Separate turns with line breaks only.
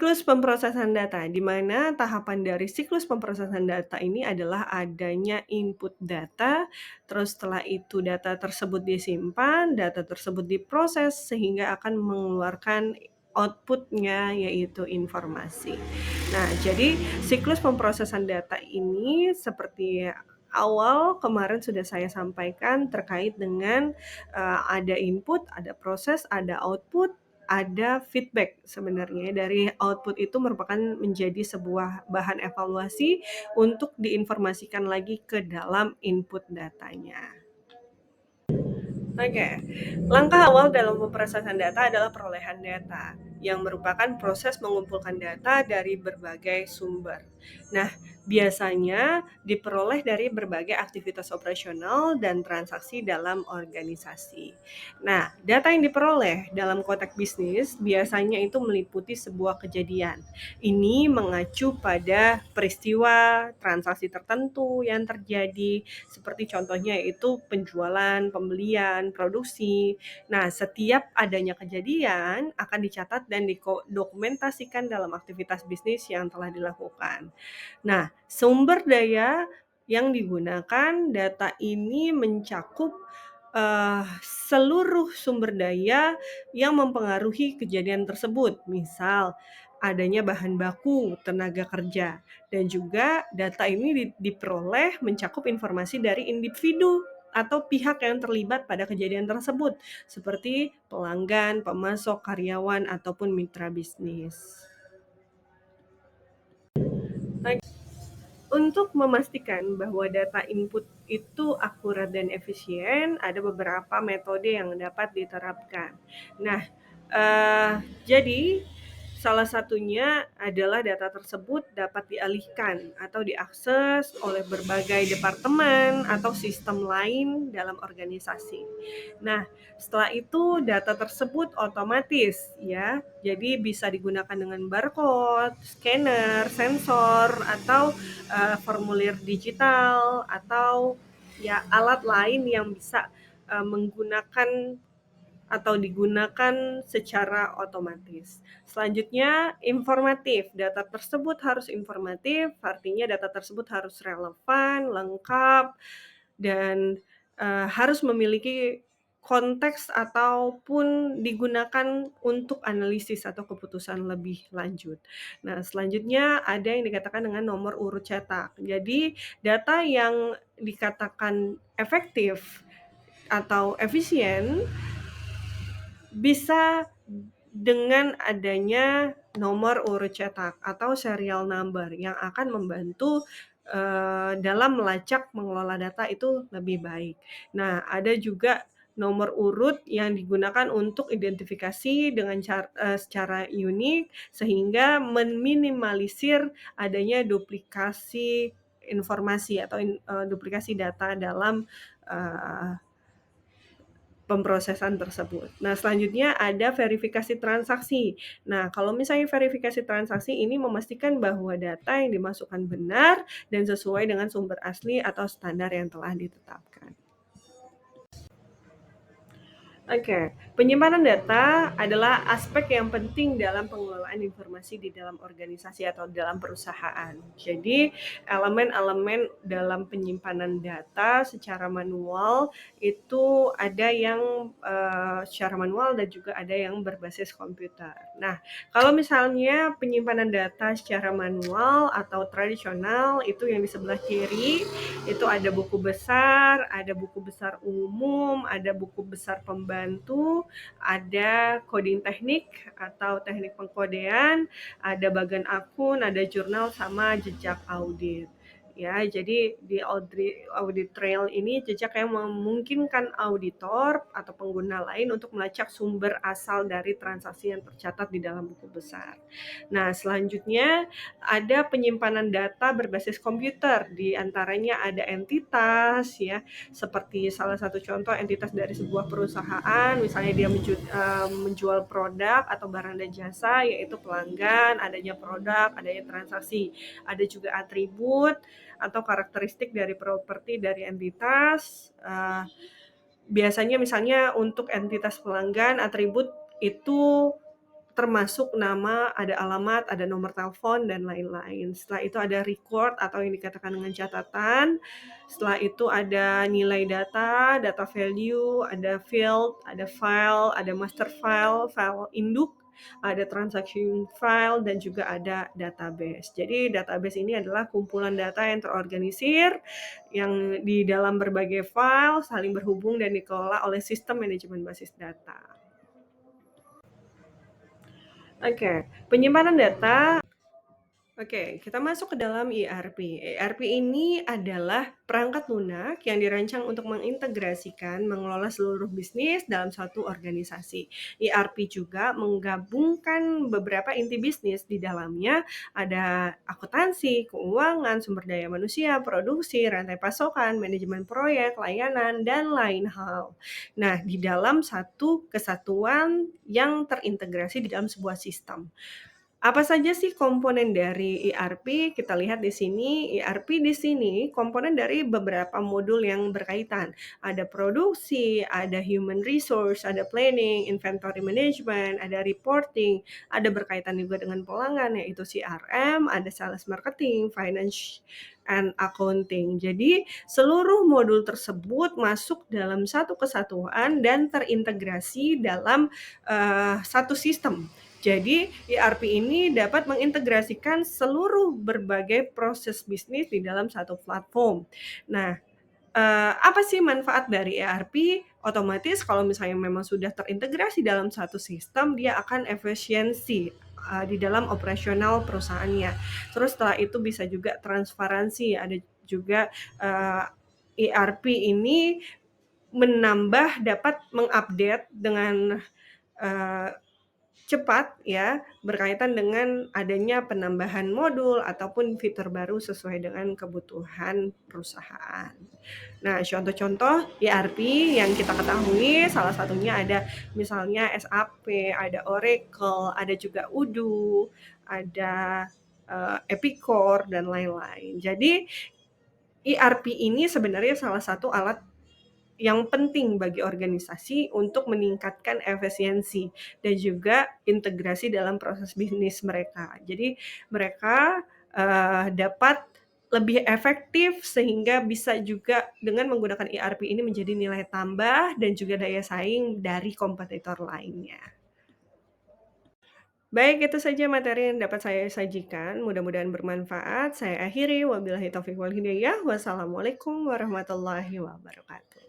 Siklus pemrosesan data, di mana tahapan dari siklus pemrosesan data ini adalah adanya input data, terus setelah itu data tersebut disimpan, data tersebut diproses sehingga akan mengeluarkan output-nya yaitu informasi. Nah, jadi siklus pemrosesan data ini seperti awal kemarin sudah saya sampaikan terkait dengan ada input, ada proses, ada output, ada feedback sebenarnya. Dari output itu merupakan menjadi sebuah bahan evaluasi untuk diinformasikan lagi ke dalam input datanya. Oke, langkah awal dalam pemrosesan data adalah perolehan data, yang merupakan proses mengumpulkan data dari berbagai sumber. Nah, biasanya diperoleh dari berbagai aktivitas operasional dan transaksi dalam organisasi. Nah, data yang diperoleh dalam konteks bisnis biasanya itu meliputi sebuah kejadian. Ini mengacu pada peristiwa transaksi tertentu yang terjadi, seperti contohnya yaitu penjualan, pembelian, produksi. Nah, setiap adanya kejadian akan dicatat dan didokumentasikan dalam aktivitas bisnis yang telah dilakukan. Nah, sumber daya yang digunakan data ini mencakup seluruh sumber daya yang mempengaruhi kejadian tersebut. Misal, adanya bahan baku, tenaga kerja, dan juga data ini diperoleh mencakup informasi dari individu atau pihak yang terlibat pada kejadian tersebut, seperti pelanggan, pemasok, karyawan, ataupun mitra bisnis. Untuk memastikan bahwa data input itu akurat dan efisien, ada beberapa metode yang dapat diterapkan. Nah, jadi salah satunya adalah data tersebut dapat dialihkan atau diakses oleh berbagai departemen atau sistem lain dalam organisasi. Nah, setelah itu data tersebut otomatis ya, jadi bisa digunakan dengan barcode, scanner, sensor, atau formulir digital, atau ya alat lain yang bisa menggunakan atau digunakan secara otomatis. Selanjutnya, informatif. Data tersebut harus informatif, artinya data tersebut harus relevan, lengkap, dan harus memiliki konteks ataupun digunakan untuk analisis atau keputusan lebih lanjut. Nah, selanjutnya ada yang dikatakan dengan nomor urut cetak. Jadi, data yang dikatakan efektif atau efisien bisa dengan adanya nomor urut cetak atau serial number yang akan membantu dalam melacak mengelola data itu lebih baik. Nah, ada juga nomor urut yang digunakan untuk identifikasi dengan secara unik sehingga meminimalisir adanya duplikasi informasi atau duplikasi data dalam uh, pemrosesan tersebut. Nah, selanjutnya ada verifikasi transaksi. Nah, kalau misalnya verifikasi transaksi ini memastikan bahwa data yang dimasukkan benar dan sesuai dengan sumber asli atau standar yang telah ditetapkan. Oke, penyimpanan data adalah aspek yang penting dalam pengelolaan informasi di dalam organisasi atau dalam perusahaan. Jadi, elemen-elemen dalam penyimpanan data secara manual itu ada yang secara manual dan juga ada yang berbasis komputer. Nah, kalau misalnya penyimpanan data secara manual atau tradisional itu yang di sebelah kiri, itu ada buku besar umum, ada buku besar pembantu, ada coding teknik atau teknik pengkodean, ada bagan akun, ada jurnal sama jejak audit. Ya, jadi di audit trail ini jejak yang memungkinkan auditor atau pengguna lain untuk melacak sumber asal dari transaksi yang tercatat di dalam buku besar. Nah, selanjutnya ada penyimpanan data berbasis komputer, di antaranya ada entitas ya, seperti salah satu contoh entitas dari sebuah perusahaan, misalnya dia menjual produk atau barang dan jasa, yaitu pelanggan, adanya produk, adanya transaksi. Ada juga atribut atau karakteristik dari properti dari entitas. Biasanya misalnya untuk entitas pelanggan, atribut itu termasuk nama, ada alamat, ada nomor telepon, dan lain-lain. Setelah itu ada record atau yang dikatakan dengan catatan. Setelah itu ada nilai data, data value, ada field, ada file, ada master file, file induk, ada transaction file, dan juga ada database. Jadi database ini adalah kumpulan data yang terorganisir, yang di dalam berbagai file saling berhubung dan dikelola oleh sistem manajemen basis data. Oke, penyimpanan data. Oke, kita masuk ke dalam ERP. ERP ini adalah perangkat lunak yang dirancang untuk mengintegrasikan, mengelola seluruh bisnis dalam suatu organisasi. ERP juga menggabungkan beberapa inti bisnis di dalamnya, ada akuntansi, keuangan, sumber daya manusia, produksi, rantai pasokan, manajemen proyek, layanan, dan lain hal. Nah, di dalam satu kesatuan yang terintegrasi di dalam sebuah sistem. Apa saja sih komponen dari ERP? Kita lihat di sini, ERP di sini komponen dari beberapa modul yang berkaitan. Ada produksi, ada human resource, ada planning, inventory management, ada reporting, ada berkaitan juga dengan pelanggan yaitu CRM, ada sales marketing, finance and accounting. Jadi seluruh modul tersebut masuk dalam satu kesatuan dan terintegrasi dalam satu sistem. Jadi ERP ini dapat mengintegrasikan seluruh berbagai proses bisnis di dalam satu platform. Nah, apa sih manfaat dari ERP? Otomatis kalau misalnya memang sudah terintegrasi dalam satu sistem, dia akan efisiensi di dalam operasional perusahaannya. Terus setelah itu bisa juga transparansi, ada juga ERP ini dapat mengupdate dengan cepat ya, berkaitan dengan adanya penambahan modul ataupun fitur baru sesuai dengan kebutuhan perusahaan. Nah, contoh-contoh ERP yang kita ketahui salah satunya ada misalnya SAP, ada Oracle, ada juga Odoo, ada Epicor, dan lain-lain. Jadi ERP ini sebenarnya salah satu alat yang penting bagi organisasi untuk meningkatkan efisiensi dan juga integrasi dalam proses bisnis mereka. Jadi mereka dapat lebih efektif sehingga bisa juga dengan menggunakan ERP ini menjadi nilai tambah dan juga daya saing dari kompetitor lainnya. Baik, itu saja materi yang dapat saya sajikan. Mudah-mudahan bermanfaat. Saya akhiri. Wabillahi taufiq wal hidayah. Wassalamualaikum warahmatullahi wabarakatuh.